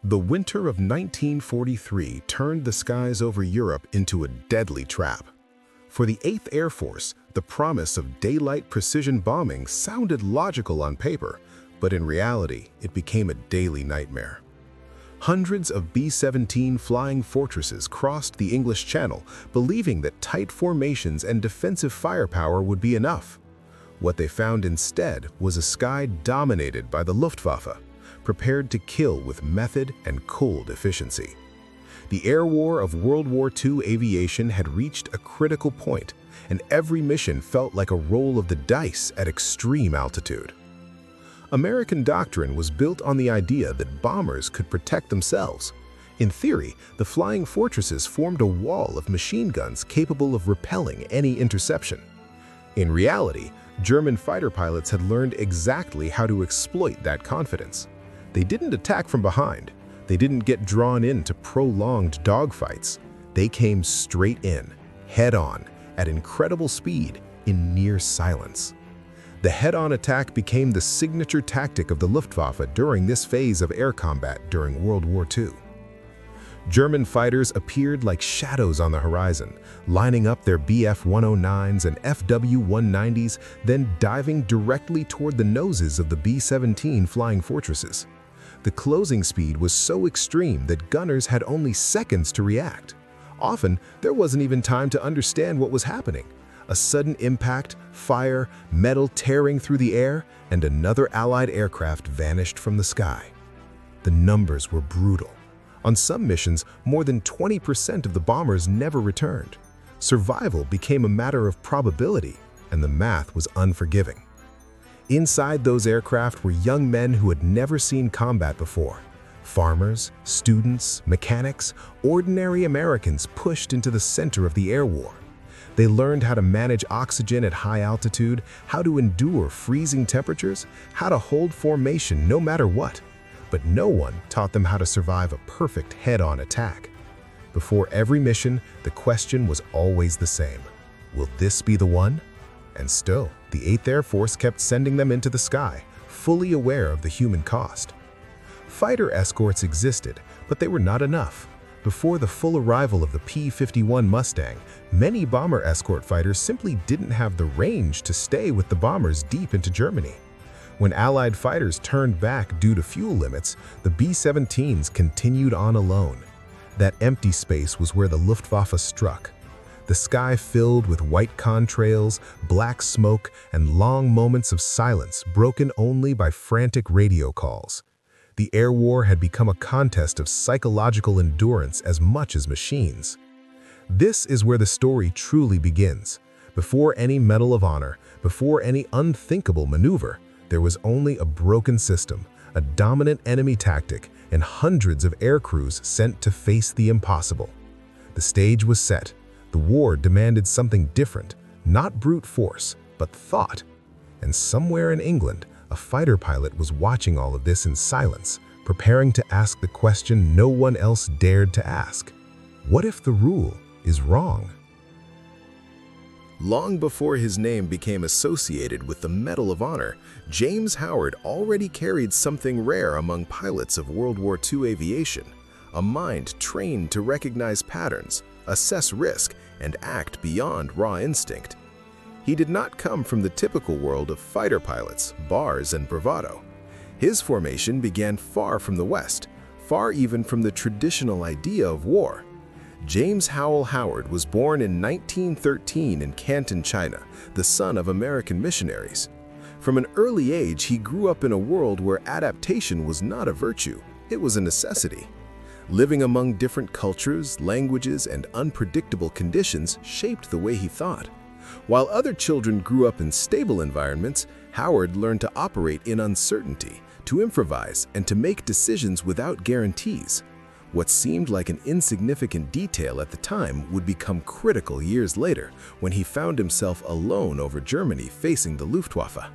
The winter of 1943 turned the skies over Europe into a deadly trap. For the 8th Air Force, the promise of daylight precision bombing sounded logical on paper, but in reality, it became a daily nightmare. Hundreds of B-17 flying fortresses crossed the English Channel, believing that tight formations and defensive firepower would be enough. What they found instead was a sky dominated by the Luftwaffe, prepared to kill with method and cold efficiency. The air war of World War II aviation had reached a critical point, and every mission felt like a roll of the dice at extreme altitude. American doctrine was built on the idea that bombers could protect themselves. In theory, the flying fortresses formed a wall of machine guns capable of repelling any interception. In reality, German fighter pilots had learned exactly how to exploit that confidence. They didn't attack from behind. They didn't get drawn into prolonged dogfights. They came straight in, head-on, at incredible speed, in near silence. The head-on attack became the signature tactic of the Luftwaffe during this phase of air combat during World War II. German fighters appeared like shadows on the horizon, lining up their Bf-109s and Fw-190s, then diving directly toward the noses of the B-17 flying fortresses. The closing speed was so extreme that gunners had only seconds to react. Often, there wasn't even time to understand what was happening. A sudden impact, fire, metal tearing through the air, and another Allied aircraft vanished from the sky. The numbers were brutal. On some missions, more than 20% of the bombers never returned. Survival became a matter of probability, and the math was unforgiving. Inside those aircraft were young men who had never seen combat before. Farmers, students, mechanics, ordinary Americans pushed into the center of the air war. They learned how to manage oxygen at high altitude, how to endure freezing temperatures, how to hold formation no matter what. But no one taught them how to survive a perfect head-on attack. Before every mission, the question was always the same. Will this be the one? And still, the 8th Air Force kept sending them into the sky, fully aware of the human cost. Fighter escorts existed, but they were not enough. Before the full arrival of the P-51 Mustang, many bomber escort fighters simply didn't have the range to stay with the bombers deep into Germany. When Allied fighters turned back due to fuel limits, the B-17s continued on alone. That empty space was where the Luftwaffe struck. The sky filled with white contrails, black smoke, and long moments of silence broken only by frantic radio calls. The air war had become a contest of psychological endurance as much as machines. This is where the story truly begins. Before any Medal of Honor, before any unthinkable maneuver, there was only a broken system, a dominant enemy tactic, and hundreds of air crews sent to face the impossible. The stage was set. The war demanded something different, not brute force, but thought. And somewhere in England, a fighter pilot was watching all of this in silence, preparing to ask the question no one else dared to ask. What if the rule is wrong? Long before his name became associated with the Medal of Honor, James Howard already carried something rare among pilots of World War II aviation, a mind trained to recognize patterns, assess risk, and act beyond raw instinct. He did not come from the typical world of fighter pilots, bars, and bravado. His formation began far from the West, far even from the traditional idea of war. James Howell Howard was born in 1913 in Canton, China, the son of American missionaries. From an early age, he grew up in a world where adaptation was not a virtue, it was a necessity. Living among different cultures, languages, and unpredictable conditions shaped the way he thought. While other children grew up in stable environments, Howard learned to operate in uncertainty, to improvise, and to make decisions without guarantees. What seemed like an insignificant detail at the time would become critical years later when he found himself alone over Germany facing the Luftwaffe.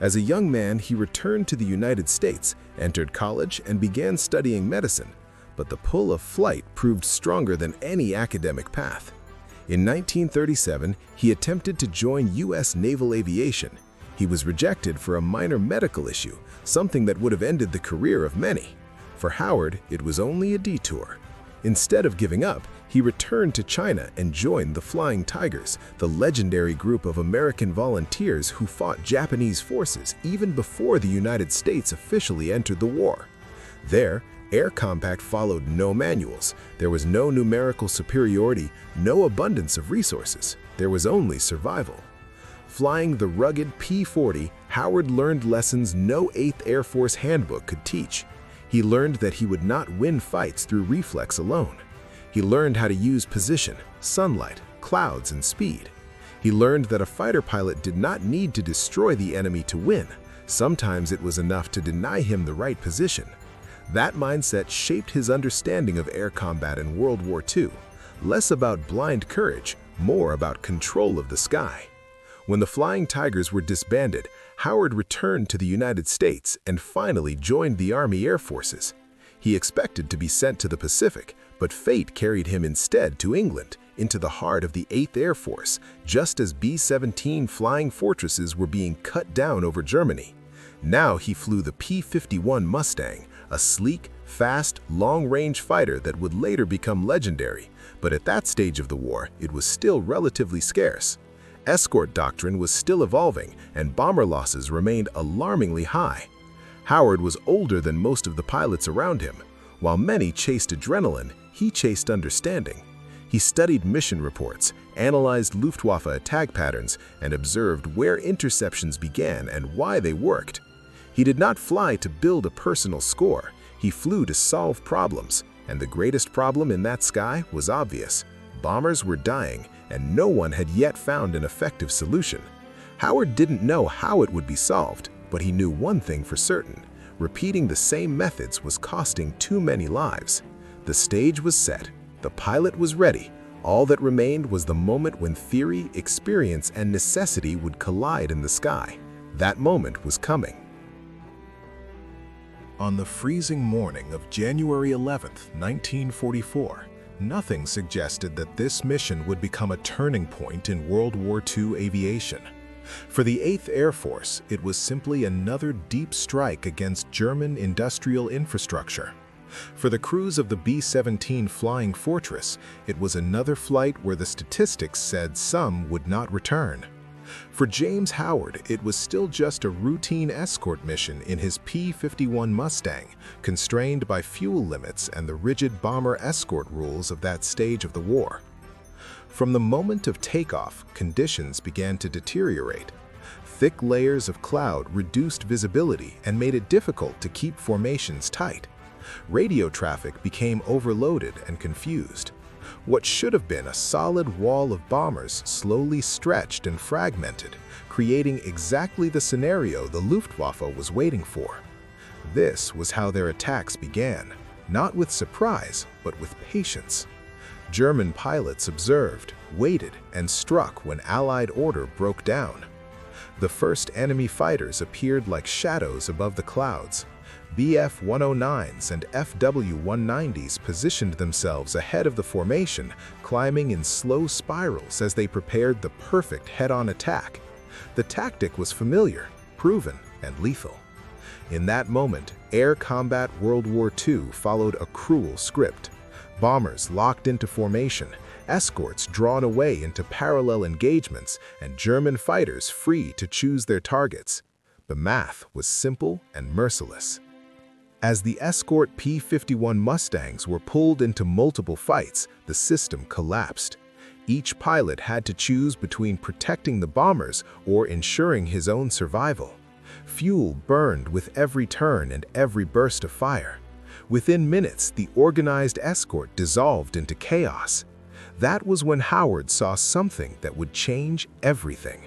As a young man, he returned to the United States, entered college, and began studying medicine. But the pull of flight proved stronger than any academic path. In 1937, he attempted to join U.S. naval aviation. He was rejected for a minor medical issue, something that would have ended the career of many. For Howard, it was only a detour. Instead of giving up, he returned to China and joined the Flying Tigers, the legendary group of American volunteers who fought Japanese forces even before the United States officially entered the war. There, air combat followed no manuals. There was no numerical superiority, no abundance of resources. There was only survival. Flying the rugged P-40, Howard learned lessons no 8th Air Force handbook could teach. He learned that he would not win fights through reflex alone. He learned how to use position, sunlight, clouds, and speed. He learned that a fighter pilot did not need to destroy the enemy to win. Sometimes it was enough to deny him the right position. That mindset shaped his understanding of air combat in World War II, less about blind courage, more about control of the sky. When the Flying Tigers were disbanded, Howard returned to the United States and finally joined the Army Air Forces. He expected to be sent to the Pacific, but fate carried him instead to England, into the heart of the 8th Air Force, just as B-17 flying fortresses were being cut down over Germany. Now he flew the P-51 Mustang, a sleek, fast, long-range fighter that would later become legendary, but at that stage of the war, it was still relatively scarce. Escort doctrine was still evolving, and bomber losses remained alarmingly high. Howard was older than most of the pilots around him. While many chased adrenaline, he chased understanding. He studied mission reports, analyzed Luftwaffe attack patterns, and observed where interceptions began and why they worked. He did not fly to build a personal score. He flew to solve problems, and the greatest problem in that sky was obvious. Bombers were dying, and no one had yet found an effective solution. Howard didn't know how it would be solved, but he knew one thing for certain: repeating the same methods was costing too many lives. The stage was set. The pilot was ready. All that remained was the moment when theory, experience, and necessity would collide in the sky. That moment was coming. On the freezing morning of January 11, 1944, nothing suggested that this mission would become a turning point in World War II aviation. For the 8th Air Force, it was simply another deep strike against German industrial infrastructure. For the crews of the B-17 Flying Fortress, it was another flight where the statistics said some would not return. For James Howard, it was still just a routine escort mission in his P-51 Mustang, constrained by fuel limits and the rigid bomber escort rules of that stage of the war. From the moment of takeoff, conditions began to deteriorate. Thick layers of cloud reduced visibility and made it difficult to keep formations tight. Radio traffic became overloaded and confused. What should have been a solid wall of bombers slowly stretched and fragmented, creating exactly the scenario the Luftwaffe was waiting for. This was how their attacks began, not with surprise, but with patience. German pilots observed, waited, and struck when Allied order broke down. The first enemy fighters appeared like shadows above the clouds. Bf-109s and FW-190s positioned themselves ahead of the formation, climbing in slow spirals as they prepared the perfect head-on attack. The tactic was familiar, proven, and lethal. In that moment, air combat World War II followed a cruel script. Bombers locked into formation, escorts drawn away into parallel engagements, and German fighters free to choose their targets. The math was simple and merciless. As the escort P-51 Mustangs were pulled into multiple fights, the system collapsed. Each pilot had to choose between protecting the bombers or ensuring his own survival. Fuel burned with every turn and every burst of fire. Within minutes, the organized escort dissolved into chaos. That was when Howard saw something that would change everything.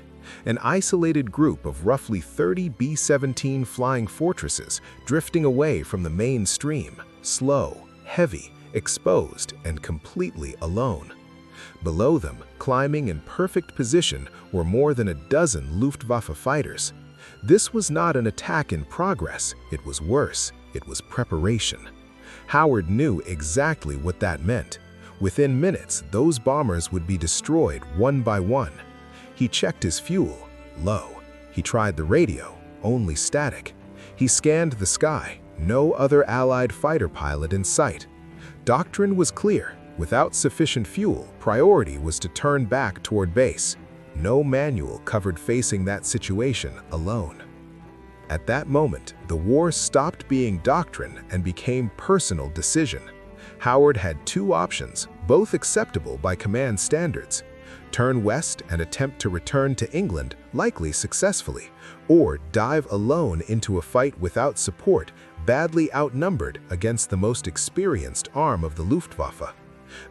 An isolated group of roughly 30 B-17 Flying Fortresses drifting away from the mainstream, slow, heavy, exposed, and completely alone. Below them, climbing in perfect position, were more than a dozen Luftwaffe fighters. This was not an attack in progress, it was worse, it was preparation. Howard knew exactly what that meant. Within minutes, those bombers would be destroyed one by one. He checked his fuel, low. He tried the radio, only static. He scanned the sky, no other Allied fighter pilot in sight. Doctrine was clear. Without sufficient fuel, priority was to turn back toward base. No manual covered facing that situation alone. At that moment, the war stopped being doctrine and became personal decision. Howard had two options, both acceptable by command standards: turn west and attempt to return to England, likely successfully, or dive alone into a fight without support, badly outnumbered against the most experienced arm of the Luftwaffe.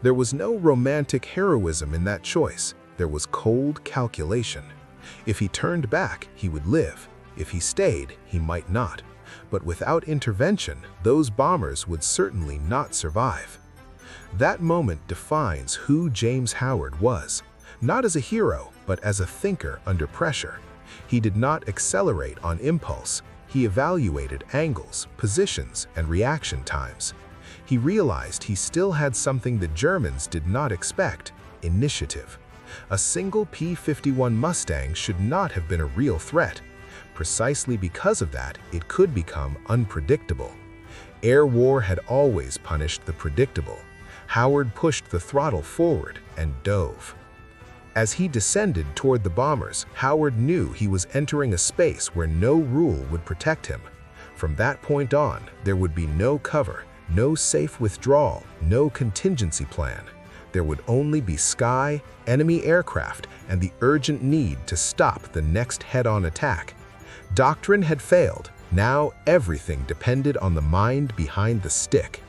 There was no romantic heroism in that choice. There was cold calculation. If he turned back, he would live. If he stayed, he might not. But without intervention, those bombers would certainly not survive. That moment defines who James Howard was, not as a hero, but as a thinker under pressure. He did not accelerate on impulse. He evaluated angles, positions, and reaction times. He realized he still had something the Germans did not expect: initiative. A single P-51 Mustang should not have been a real threat. Precisely because of that, it could become unpredictable. Air war had always punished the predictable. Howard pushed the throttle forward and dove. As he descended toward the bombers, Howard knew he was entering a space where no rule would protect him. From that point on, there would be no cover, no safe withdrawal, no contingency plan. There would only be sky, enemy aircraft, and the urgent need to stop the next head-on attack. Doctrine had failed. Now everything depended on the mind behind the stick.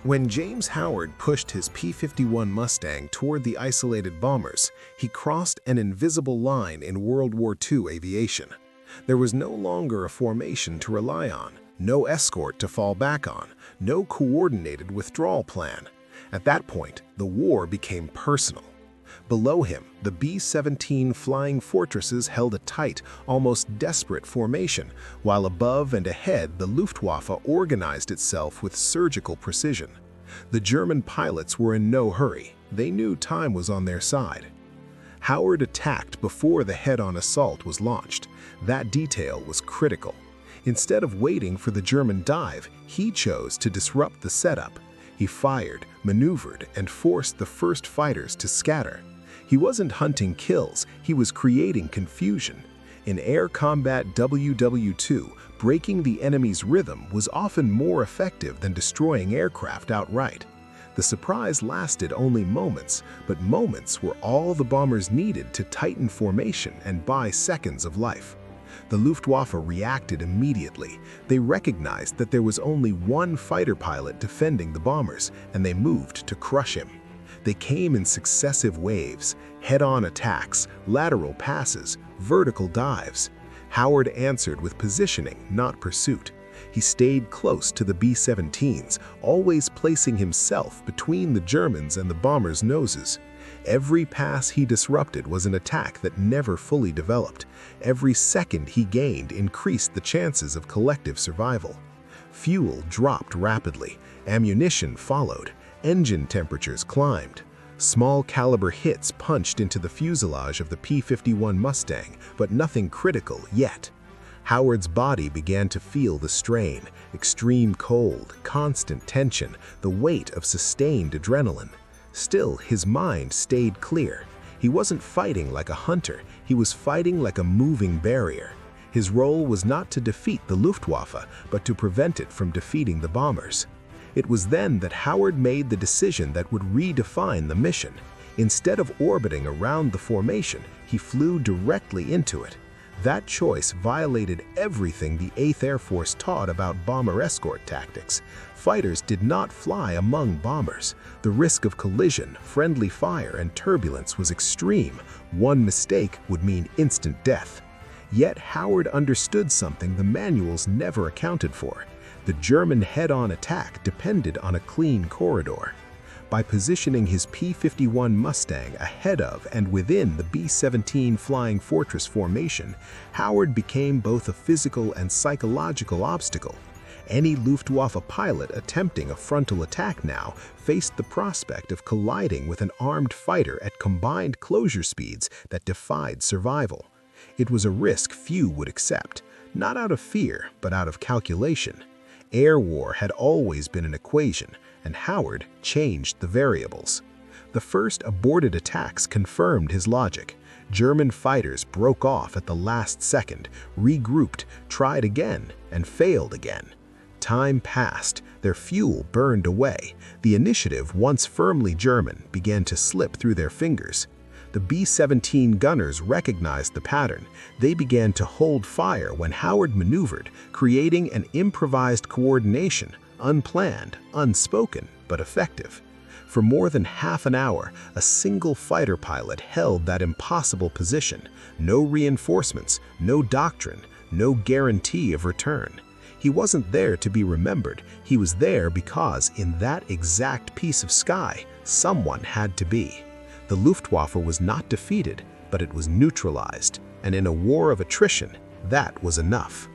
When James Howard pushed his P-51 Mustang toward the isolated bombers, he crossed an invisible line in World War II aviation. There was no longer a formation to rely on, no escort to fall back on, no coordinated withdrawal plan. At that point, the war became personal. Below him, the B-17 flying fortresses held a tight, almost desperate formation, while above and ahead the Luftwaffe organized itself with surgical precision. The German pilots were in no hurry. They knew time was on their side. Howard attacked before the head-on assault was launched. That detail was critical. Instead of waiting for the German dive, he chose to disrupt the setup. He fired, maneuvered, and forced the first fighters to scatter. He wasn't hunting kills, he was creating confusion. In air combat WW2, breaking the enemy's rhythm was often more effective than destroying aircraft outright. The surprise lasted only moments, but moments were all the bombers needed to tighten formation and buy seconds of life. The Luftwaffe reacted immediately. They recognized that there was only one fighter pilot defending the bombers, and they moved to crush him. They came in successive waves: head-on attacks, lateral passes, vertical dives. Howard answered with positioning, not pursuit. He stayed close to the B-17s, always placing himself between the Germans and the bombers' noses. Every pass he disrupted was an attack that never fully developed. Every second he gained increased the chances of collective survival. Fuel dropped rapidly. Ammunition followed. Engine temperatures climbed. Small caliber hits punched into the fuselage of the P-51 Mustang, but nothing critical yet. Howard's body began to feel the strain: extreme cold, constant tension, the weight of sustained adrenaline. Still, his mind stayed clear. He wasn't fighting like a hunter, he was fighting like a moving barrier. His role was not to defeat the Luftwaffe, but to prevent it from defeating the bombers. It was then that Howard made the decision that would redefine the mission. Instead of orbiting around the formation, he flew directly into it. That choice violated everything the 8th Air Force taught about bomber escort tactics. Fighters did not fly among bombers. The risk of collision, friendly fire, and turbulence was extreme. One mistake would mean instant death. Yet Howard understood something the manuals never accounted for. The German head-on attack depended on a clean corridor. By positioning his P-51 Mustang ahead of and within the B-17 Flying Fortress formation, Howard became both a physical and psychological obstacle. Any Luftwaffe pilot attempting a frontal attack now faced the prospect of colliding with an armed fighter at combined closure speeds that defied survival. It was a risk few would accept. not out of fear, but out of calculation. Air war had always been an equation, and Howard changed the variables. The first aborted attacks confirmed his logic. German fighters broke off at the last second, regrouped, tried again, and failed again. Time passed, their fuel burned away. The initiative, once firmly German, began to slip through their fingers. The B-17 gunners recognized the pattern. They began to hold fire when Howard maneuvered, creating an improvised coordination, unplanned, unspoken, but effective. For more than half an hour, a single fighter pilot held that impossible position. No reinforcements, no doctrine, no guarantee of return. He wasn't there to be remembered. He was there because in that exact piece of sky, someone had to be. The Luftwaffe was not defeated, but it was neutralized, and in a war of attrition, that was enough.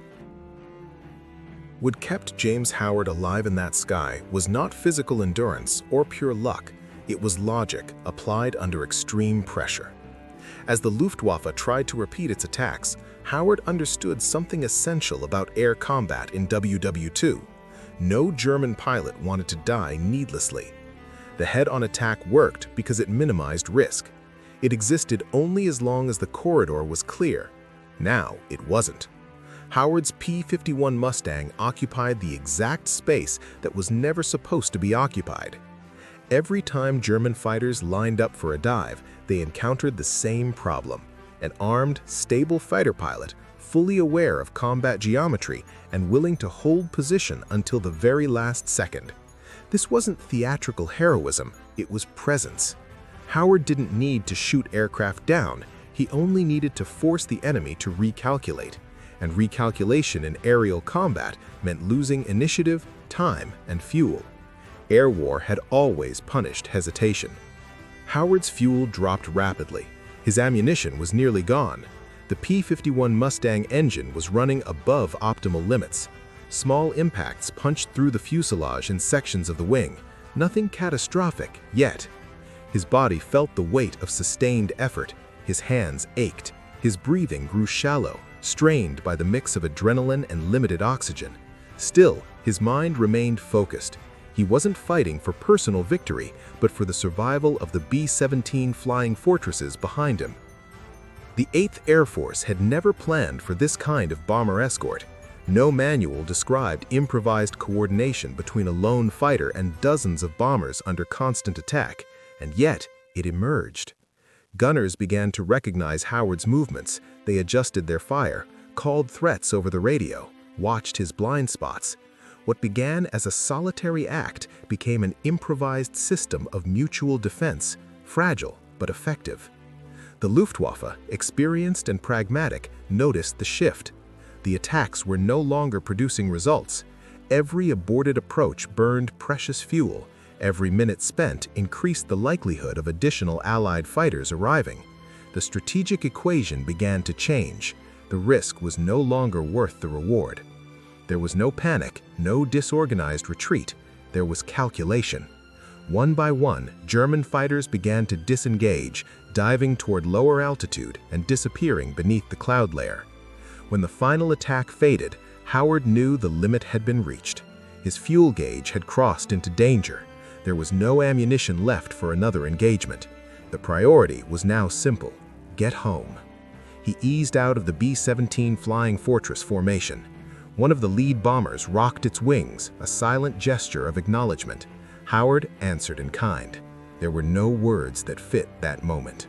What kept James Howard alive in that sky was not physical endurance or pure luck. It was logic applied under extreme pressure. As the Luftwaffe tried to repeat its attacks, Howard understood something essential about air combat in WW2. No German pilot wanted to die needlessly. The head-on attack worked because it minimized risk. It existed only as long as the corridor was clear. Now it wasn't. Howard's P-51 Mustang occupied the exact space that was never supposed to be occupied. Every time German fighters lined up for a dive, they encountered the same problem. An armed, stable fighter pilot, fully aware of combat geometry and willing to hold position until the very last second. This wasn't theatrical heroism, it was presence. Howard didn't need to shoot aircraft down, he only needed to force the enemy to recalculate. And recalculation in aerial combat meant losing initiative, time, and fuel. Air war had always punished hesitation. Howard's fuel dropped rapidly. His ammunition was nearly gone. The P-51 Mustang engine was running above optimal limits. Small impacts punched through the fuselage and sections of the wing. Nothing catastrophic yet. His body felt the weight of sustained effort. His hands ached. His breathing grew shallow, strained by the mix of adrenaline and limited oxygen. Still, his mind remained focused. He wasn't fighting for personal victory, but for the survival of the B-17 flying fortresses behind him. The 8th Air Force had never planned for this kind of bomber escort. No manual described improvised coordination between a lone fighter and dozens of bombers under constant attack, and yet it emerged. Gunners began to recognize Howard's movements. They adjusted their fire, called threats over the radio, watched his blind spots. What began as a solitary act became an improvised system of mutual defense, fragile but effective. The Luftwaffe, experienced and pragmatic, noticed the shift. The attacks were no longer producing results. Every aborted approach burned precious fuel. Every minute spent increased the likelihood of additional Allied fighters arriving. The strategic equation began to change. The risk was no longer worth the reward. There was no panic, no disorganized retreat. There was calculation. One by one, German fighters began to disengage, diving toward lower altitude and disappearing beneath the cloud layer. When the final attack faded, Howard knew the limit had been reached. His fuel gauge had crossed into danger. There was no ammunition left for another engagement. The priority was now simple: get home. He eased out of the B-17 Flying Fortress formation. One of the lead bombers rocked its wings, a silent gesture of acknowledgement. Howard answered in kind. There were no words that fit that moment.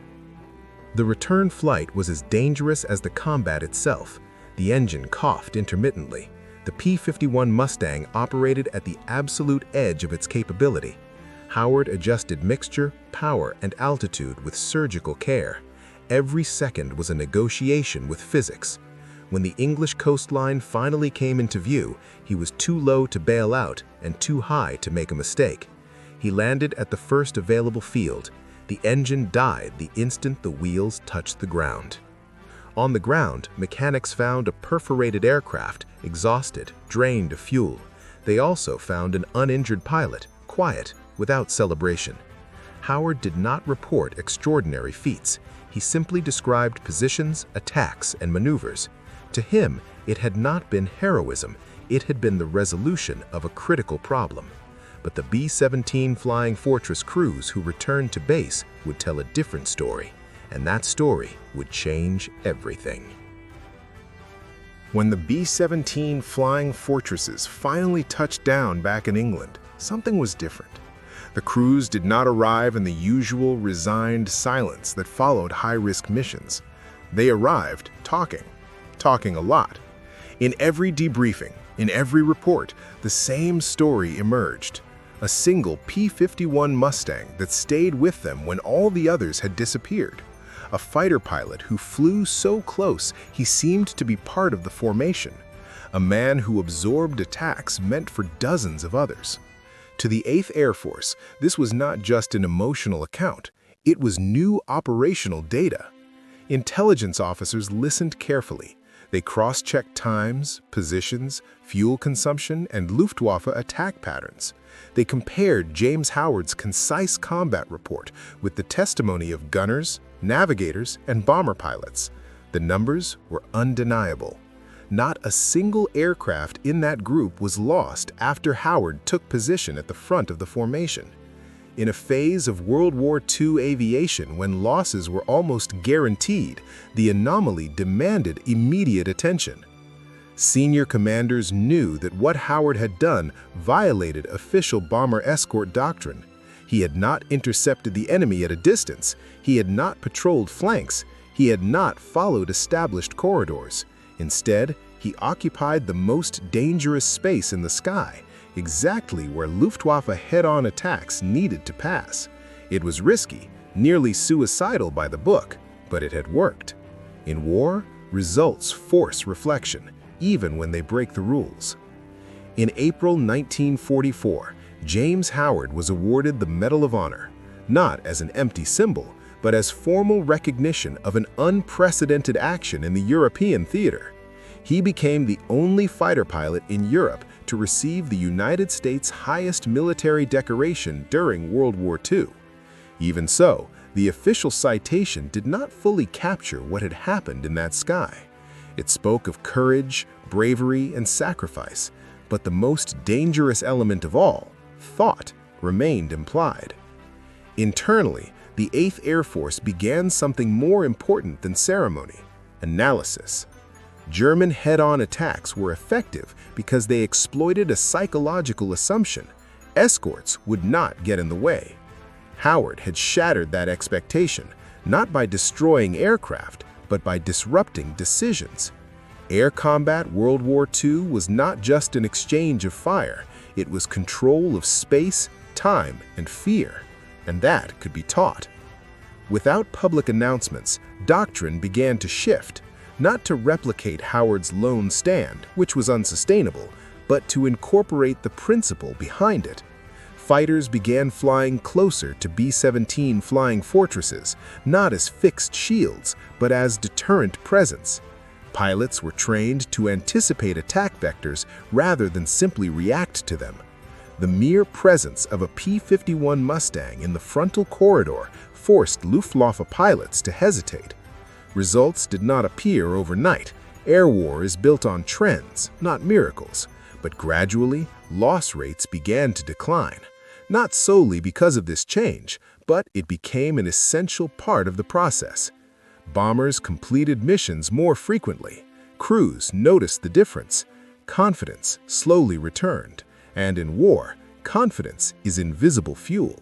The return flight was as dangerous as the combat itself. The engine coughed intermittently. The P-51 Mustang operated at the absolute edge of its capability. Howard adjusted mixture, power, and altitude with surgical care. Every second was a negotiation with physics. When the English coastline finally came into view, he was too low to bail out and too high to make a mistake. He landed at the first available field. The engine died the instant the wheels touched the ground. On the ground, mechanics found a perforated aircraft, exhausted, drained of fuel. They also found an uninjured pilot, quiet, without celebration. Howard did not report extraordinary feats. He simply described positions, attacks, and maneuvers. To him, It had not been heroism, it had been the resolution of a critical problem. But the B-17 Flying Fortress crews who returned to base would tell a different story, and that story would change everything. When the B-17 Flying Fortresses finally touched down back in England, something was different. The crews did not arrive in the usual resigned silence that followed high-risk missions. They arrived talking a lot. In every debriefing, in every report, the same story emerged. A single P-51 Mustang that stayed with them when all the others had disappeared. A fighter pilot who flew so close he seemed to be part of the formation. A man who absorbed attacks meant for dozens of others. To the 8th Air Force, this was not just an emotional account, it was new operational data. Intelligence officers listened carefully. They cross-checked times, positions, fuel consumption, and Luftwaffe attack patterns. They compared James Howard's concise combat report with the testimony of gunners, navigators, and bomber pilots. The numbers were undeniable. Not a single aircraft in that group was lost after Howard took position at the front of the formation. In a phase of World War II aviation when losses were almost guaranteed, the anomaly demanded immediate attention. Senior commanders knew that what Howard had done violated official bomber escort doctrine. He had not intercepted the enemy at a distance, he had not patrolled flanks, he had not followed established corridors. Instead, he occupied the most dangerous space in the sky, exactly where Luftwaffe head-on attacks needed to pass. It was risky, nearly suicidal by the book, but it had worked. In war, results force reflection, even when they break the rules. In April 1944, James Howard was awarded the Medal of Honor, not as an empty symbol, but as formal recognition of an unprecedented action in the European theater. He became the only fighter pilot in Europe to receive the United States' highest military decoration during World War II. Even so, the official citation did not fully capture what had happened in that sky. It spoke of courage, bravery, and sacrifice, but the most dangerous element of all, thought, remained implied. Internally, the 8th Air Force began something more important than ceremony: analysis. German head-on attacks were effective because they exploited a psychological assumption: escorts would not get in the way. Howard had shattered that expectation, not by destroying aircraft, but by disrupting decisions. Air combat World War II was not just an exchange of fire, it was control of space, time, and fear, and that could be taught. Without public announcements, doctrine began to shift, not to replicate Howard's lone stand, which was unsustainable, but to incorporate the principle behind it. Fighters began flying closer to B-17 Flying Fortresses, not as fixed shields, but as deterrent presence. Pilots were trained to anticipate attack vectors rather than simply react to them. The mere presence of a P-51 Mustang in the frontal corridor forced Luftwaffe pilots to hesitate. Results did not appear overnight. Air war is built on trends, not miracles. But gradually, loss rates began to decline. Not solely because of this change, but it became an essential part of the process. Bombers completed missions more frequently. Crews noticed the difference. Confidence slowly returned. And in war, confidence is invisible fuel.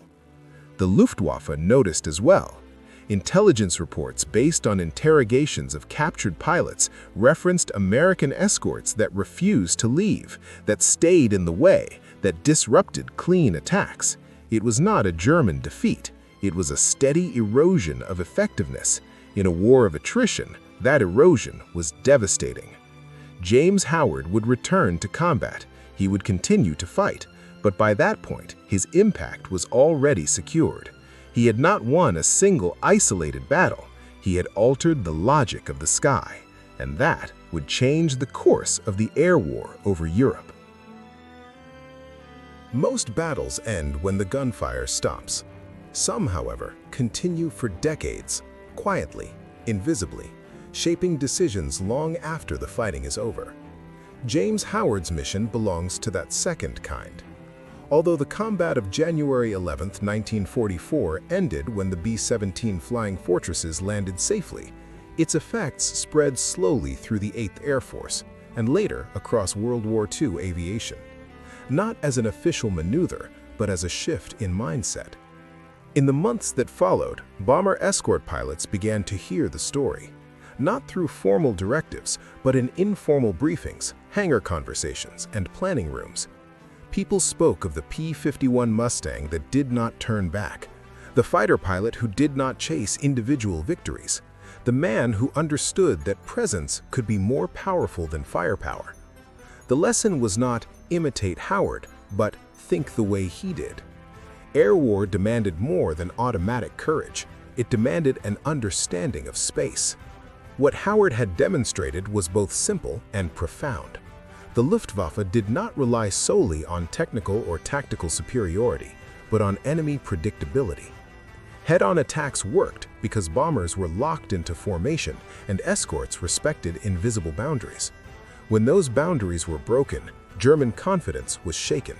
The Luftwaffe noticed as well. Intelligence reports based on interrogations of captured pilots referenced American escorts that refused to leave, that stayed in the way, that disrupted clean attacks. It was not a German defeat. It was a steady erosion of effectiveness. In a war of attrition, that erosion was devastating. James Howard would return to combat. He would continue to fight, but by that point, his impact was already secured. He had not won a single isolated battle. He had altered the logic of the sky, and that would change the course of the air war over Europe. Most battles end when the gunfire stops. Some, however, continue for decades, quietly, invisibly. shaping decisions long after the fighting is over. James Howard's mission belongs to that second kind. Although the combat of January 11, 1944 ended when the B-17 Flying Fortresses landed safely, its effects spread slowly through the 8th Air Force and later across World War II aviation. Not as an official maneuver, but as a shift in mindset. In the months that followed, bomber escort pilots began to hear the story. Not through formal directives, but in informal briefings, hangar conversations, and planning rooms. People spoke of the P-51 Mustang that did not turn back, the fighter pilot who did not chase individual victories, the man who understood that presence could be more powerful than firepower. The lesson was not imitate Howard, but think the way he did. Air war demanded more than automatic courage. It demanded an understanding of space. What Howard had demonstrated was both simple and profound. The Luftwaffe did not rely solely on technical or tactical superiority, but on enemy predictability. Head-on attacks worked because bombers were locked into formation and escorts respected invisible boundaries. When those boundaries were broken, German confidence was shaken.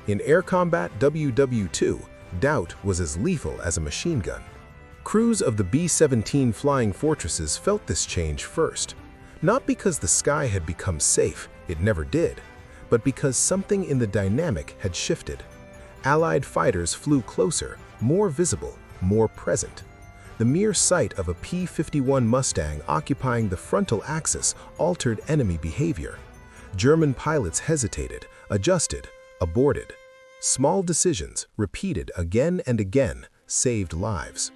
In air combat WW2, doubt was as lethal as a machine gun. Crews of the B-17 Flying Fortresses felt this change first, not because the sky had become safe, it never did, but because something in the dynamic had shifted. Allied fighters flew closer, more visible, more present. The mere sight of a P-51 Mustang occupying the frontal axis altered enemy behavior. German pilots hesitated, adjusted, aborted. Small decisions, repeated again and again, saved lives.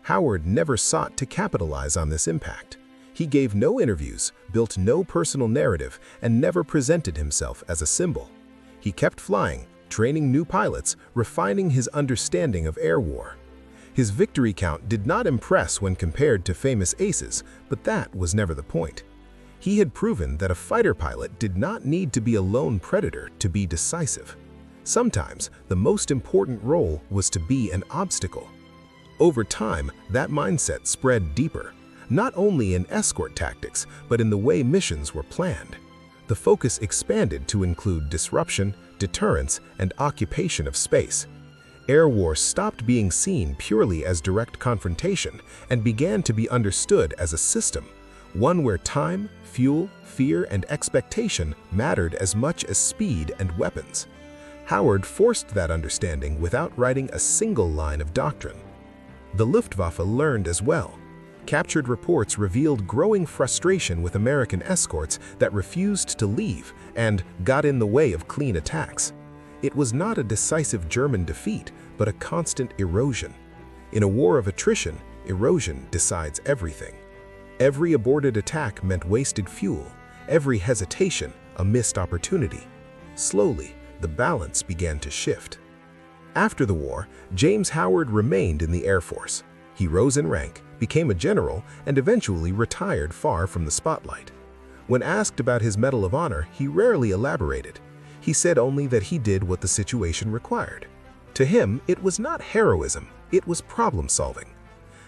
Howard never sought to capitalize on this impact. He gave no interviews, built no personal narrative, and never presented himself as a symbol. He kept flying, training new pilots, refining his understanding of air war. His victory count did not impress when compared to famous aces, but that was never the point. He had proven that a fighter pilot did not need to be a lone predator to be decisive. Sometimes, the most important role was to be an obstacle. Over time, that mindset spread deeper, not only in escort tactics, but in the way missions were planned. The focus expanded to include disruption, deterrence, and occupation of space. Air war stopped being seen purely as direct confrontation and began to be understood as a system, one where time, fuel, fear, and expectation mattered as much as speed and weapons. Howard forced that understanding without writing a single line of doctrine. The Luftwaffe learned as well. Captured reports revealed growing frustration with American escorts that refused to leave and got in the way of clean attacks. It was not a decisive German defeat, but a constant erosion. In a war of attrition, erosion decides everything. Every aborted attack meant wasted fuel, every hesitation a missed opportunity. Slowly, the balance began to shift. After the war, James Howard remained in the Air Force. He rose in rank, became a general, and eventually retired far from the spotlight. When asked about his Medal of Honor, he rarely elaborated. He said only that he did what the situation required. To him, it was not heroism, it was problem-solving.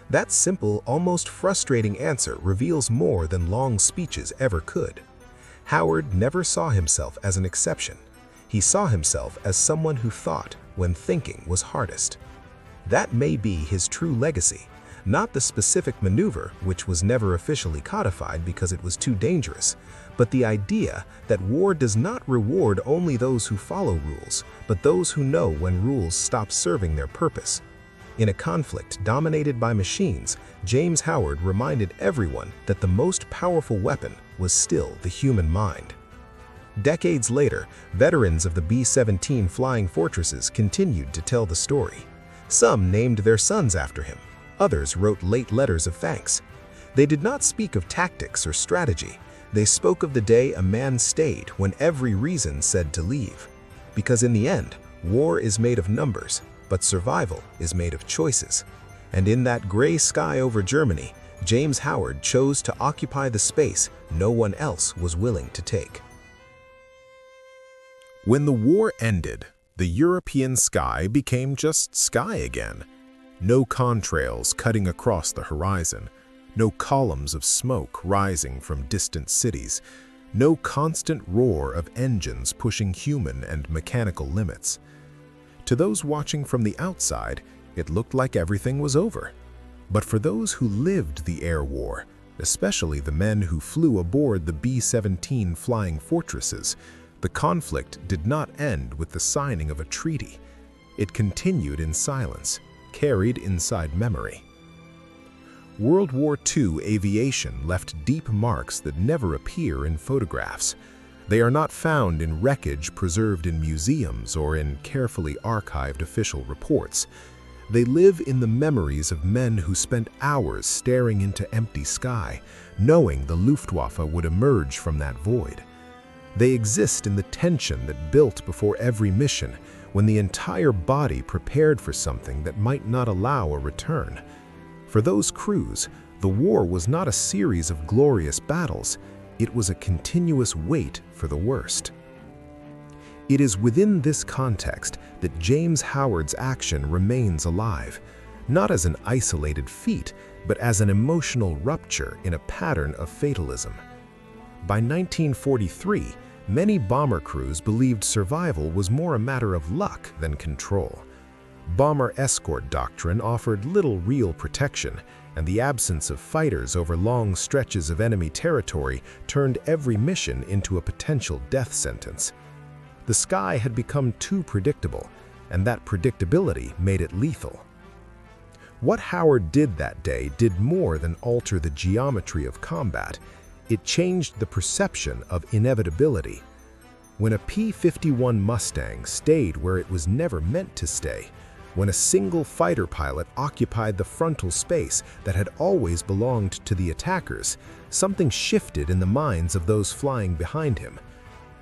That simple, almost frustrating answer reveals more than long speeches ever could. Howard never saw himself as an exception. He saw himself as someone who thought when thinking was hardest. That may be his true legacy, not the specific maneuver, which was never officially codified because it was too dangerous, but the idea that war does not reward only those who follow rules, but those who know when rules stop serving their purpose. In a conflict dominated by machines, James Howard reminded everyone that the most powerful weapon was still the human mind. Decades later, veterans of the B-17 Flying Fortresses continued to tell the story. Some named their sons after him. Others wrote late letters of thanks. They did not speak of tactics or strategy. They spoke of the day a man stayed when every reason said to leave. Because in the end, war is made of numbers, but survival is made of choices. And in that gray sky over Germany, James Howard chose to occupy the space no one else was willing to take. When the war ended, the European sky became just sky again. No contrails cutting across the horizon, no columns of smoke rising from distant cities, no constant roar of engines pushing human and mechanical limits. To those watching from the outside, it looked like everything was over. But for those who lived the air war, especially the men who flew aboard the B-17 Flying Fortresses, the conflict did not end with the signing of a treaty. It continued in silence, carried inside memory. World War II aviation left deep marks that never appear in photographs. They are not found in wreckage preserved in museums or in carefully archived official reports. They live in the memories of men who spent hours staring into empty sky, knowing the Luftwaffe would emerge from that void. They exist in the tension that built before every mission, when the entire body prepared for something that might not allow a return. For those crews, the war was not a series of glorious battles, it was a continuous wait for the worst. It is within this context that James Howard's action remains alive, not as an isolated feat, but as an emotional rupture in a pattern of fatalism. By 1943, many bomber crews believed survival was more a matter of luck than control. Bomber escort doctrine offered little real protection, and the absence of fighters over long stretches of enemy territory turned every mission into a potential death sentence. The sky had become too predictable, and that predictability made it lethal. What Howard did that day did more than alter the geometry of combat. It changed the perception of inevitability. When a P-51 Mustang stayed where it was never meant to stay, when a single fighter pilot occupied the frontal space that had always belonged to the attackers, something shifted in the minds of those flying behind him.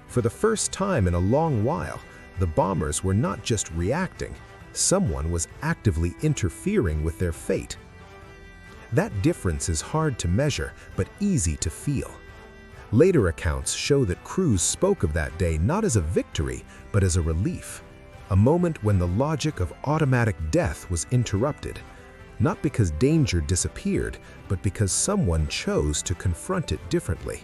For the first time in a long while, the bombers were not just reacting, someone was actively interfering with their fate. That difference is hard to measure, but easy to feel. Later accounts show that crews spoke of that day not as a victory, but as a relief. A moment when the logic of automatic death was interrupted, not because danger disappeared, but because someone chose to confront it differently.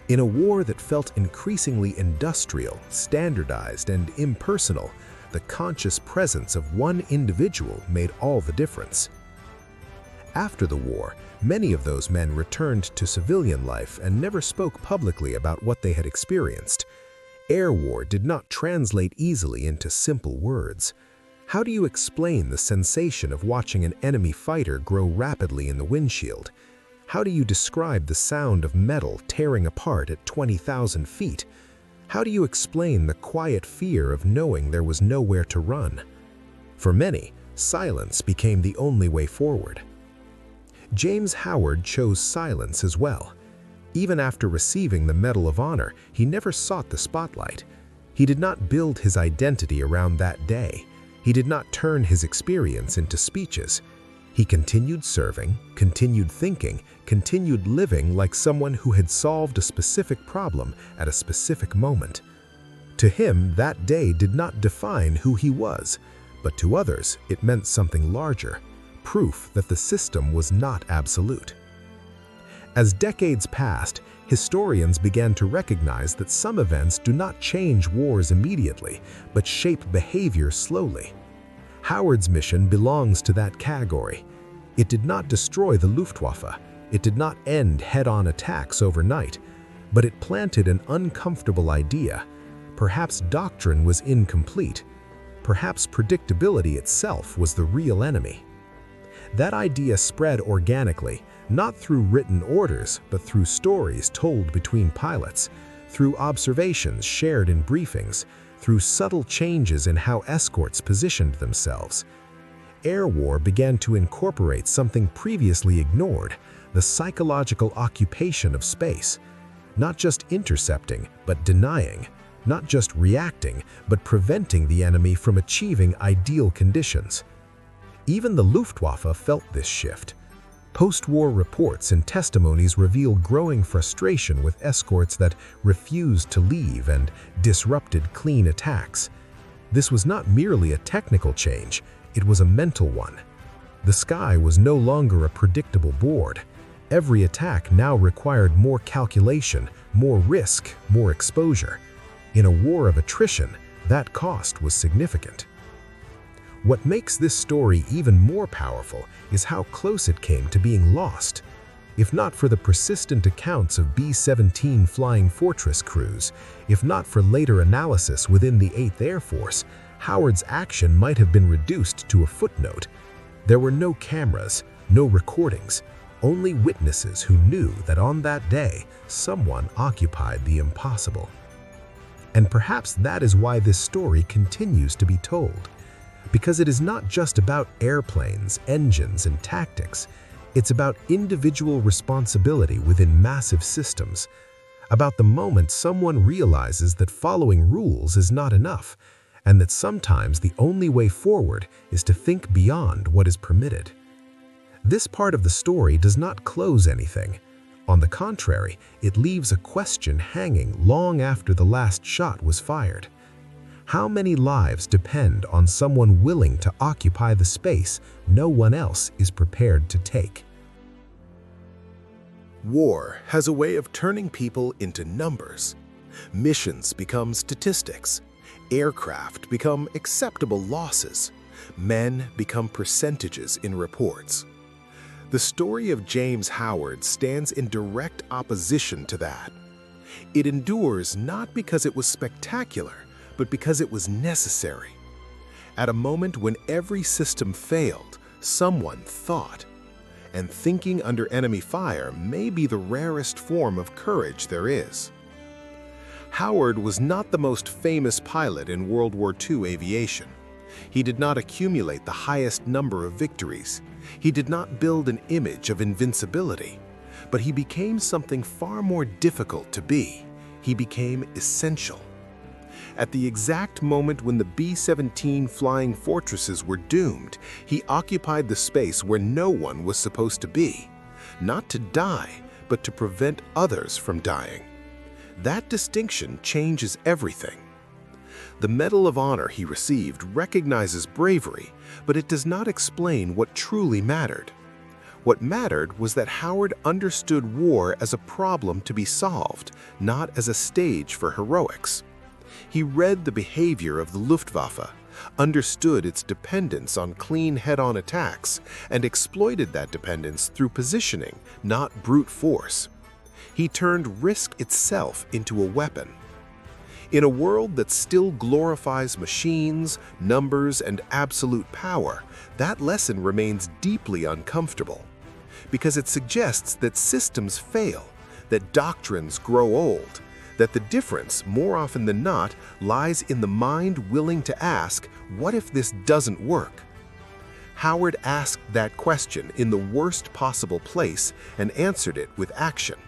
In a war that felt increasingly industrial, standardized, and impersonal, the conscious presence of one individual made all the difference. After the war, many of those men returned to civilian life and never spoke publicly about what they had experienced. Air war did not translate easily into simple words. How do you explain the sensation of watching an enemy fighter grow rapidly in the windshield? How do you describe the sound of metal tearing apart at 20,000 feet? How do you explain the quiet fear of knowing there was nowhere to run? For many, silence became the only way forward. James Howard chose silence as well. Even after receiving the Medal of Honor, he never sought the spotlight. He did not build his identity around that day. He did not turn his experience into speeches. He continued serving, continued thinking, continued living like someone who had solved a specific problem at a specific moment. To him, that day did not define who he was, but to others, it meant something larger, proof that the system was not absolute. As decades passed, historians began to recognize that some events do not change wars immediately, but shape behavior slowly. Howard's mission belongs to that category. It did not destroy the Luftwaffe. It did not end head-on attacks overnight, but it planted an uncomfortable idea. Perhaps doctrine was incomplete. Perhaps predictability itself was the real enemy. That idea spread organically, not through written orders, but through stories told between pilots, through observations shared in briefings, through subtle changes in how escorts positioned themselves. Air war began to incorporate something previously ignored, the psychological occupation of space. Not just intercepting, but denying. Not just reacting, but preventing the enemy from achieving ideal conditions. Even the Luftwaffe felt this shift. Post-war reports and testimonies reveal growing frustration with escorts that refused to leave and disrupted clean attacks. This was not merely a technical change, it was a mental one. The sky was no longer a predictable board. Every attack now required more calculation, more risk, more exposure. In a war of attrition, that cost was significant. What makes this story even more powerful is how close it came to being lost. If not for the persistent accounts of B-17 Flying Fortress crews, if not for later analysis within the 8th Air Force, Howard's action might have been reduced to a footnote. There were no cameras, no recordings, only witnesses who knew that on that day, someone occupied the impossible. And perhaps that is why this story continues to be told. Because it is not just about airplanes, engines, and tactics. It's about individual responsibility within massive systems. About the moment someone realizes that following rules is not enough, and that sometimes the only way forward is to think beyond what is permitted. This part of the story does not close anything. On the contrary, it leaves a question hanging long after the last shot was fired. How many lives depend on someone willing to occupy the space no one else is prepared to take? War has a way of turning people into numbers. Missions become statistics. Aircraft become acceptable losses. Men become percentages in reports. The story of James Howard stands in direct opposition to that. It endures not because it was spectacular, but because it was necessary. At a moment when every system failed, someone thought. And thinking under enemy fire may be the rarest form of courage there is. Howard was not the most famous pilot in World War II aviation. He did not accumulate the highest number of victories. He did not build an image of invincibility. But he became something far more difficult to be. He became essential. At the exact moment when the B-17 Flying Fortresses were doomed, he occupied the space where no one was supposed to be. Not to die, but to prevent others from dying. That distinction changes everything. The Medal of Honor he received recognizes bravery, but it does not explain what truly mattered. What mattered was that Howard understood war as a problem to be solved, not as a stage for heroics. He read the behavior of the Luftwaffe, understood its dependence on clean head-on attacks, and exploited that dependence through positioning, not brute force. He turned risk itself into a weapon. In a world that still glorifies machines, numbers, and absolute power, that lesson remains deeply uncomfortable. Because it suggests that systems fail, that doctrines grow old, that the difference, more often than not, lies in the mind willing to ask, what if this doesn't work? Howard asked that question in the worst possible place and answered it with action.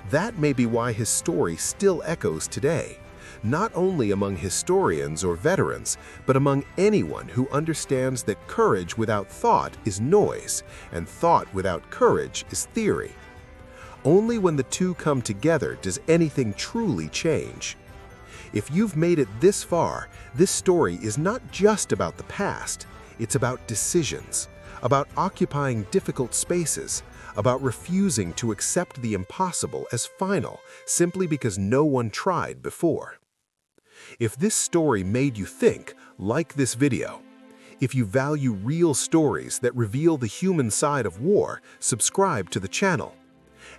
That may be why his story still echoes today, not only among historians or veterans, but among anyone who understands that courage without thought is noise, and thought without courage is theory. Only when the two come together does anything truly change. If you've made it this far, this story is not just about the past, it's about decisions, about occupying difficult spaces, about refusing to accept the impossible as final simply because no one tried before. If this story made you think, like this video. If you value real stories that reveal the human side of war, subscribe to the channel.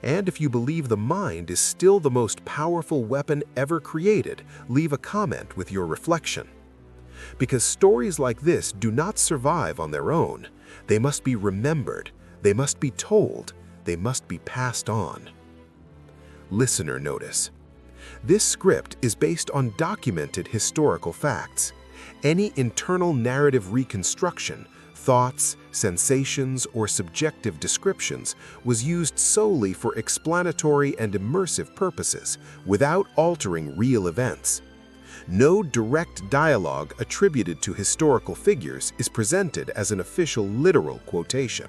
And if you believe the mind is still the most powerful weapon ever created, leave a comment with your reflection. Because stories like this do not survive on their own. They must be remembered, they must be told, they must be passed on. Listener notice. This script is based on documented historical facts. Any internal narrative reconstruction, thoughts, sensations, or subjective descriptions was used solely for explanatory and immersive purposes, without altering real events. No direct dialogue attributed to historical figures is presented as an official literal quotation.